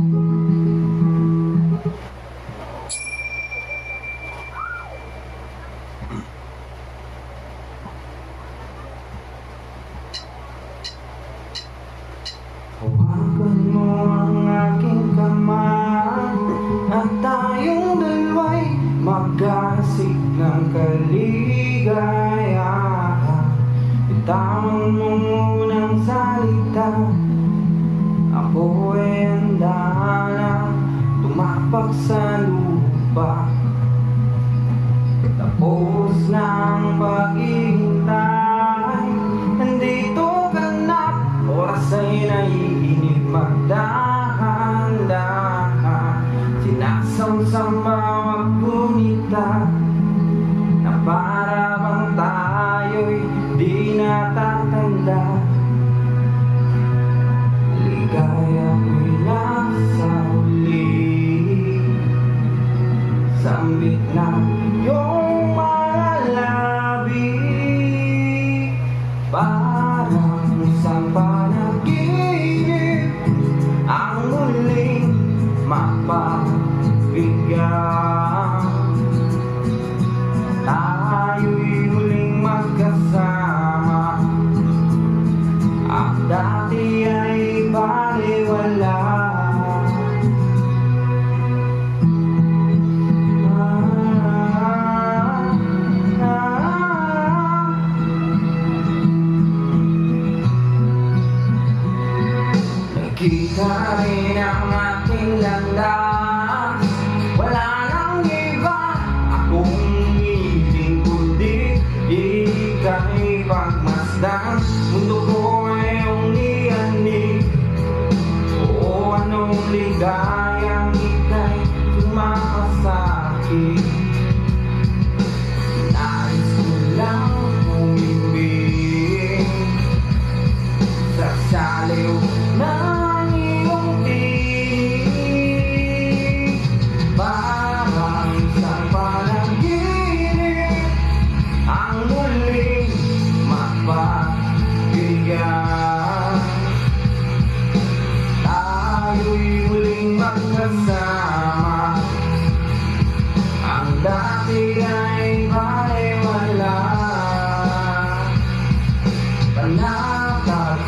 Hawakan mo ang aking kamay at tayong dalawa'y magkasig ng kaligayahan. Bitawan mo munang salita, ako ay handa na tumakpak sa lupa. Tapos ng paghihintay, nandito ka na, oras ay naiinip, magdahan-dahan. Sinasam-sam bawat gunita, na para bang tayo'y di natatanda. Ligaya ko'y nasa huli, sambit na yung mga labi, parang isang panaginip ang muling mapabigyan. Tayo'y muling magkasama, ang dati ay baliwala. Kita rin ang ating landas, wala nang iba akong ngipin kundi ika'y pagmasdan. Mundo ko ay iyong niyanig, o anong ligayang ika'y sumakasakit. Nais ko lang umibig sa saliw na tayo'y muling magkasama, ang dati ay baliwala. Panatag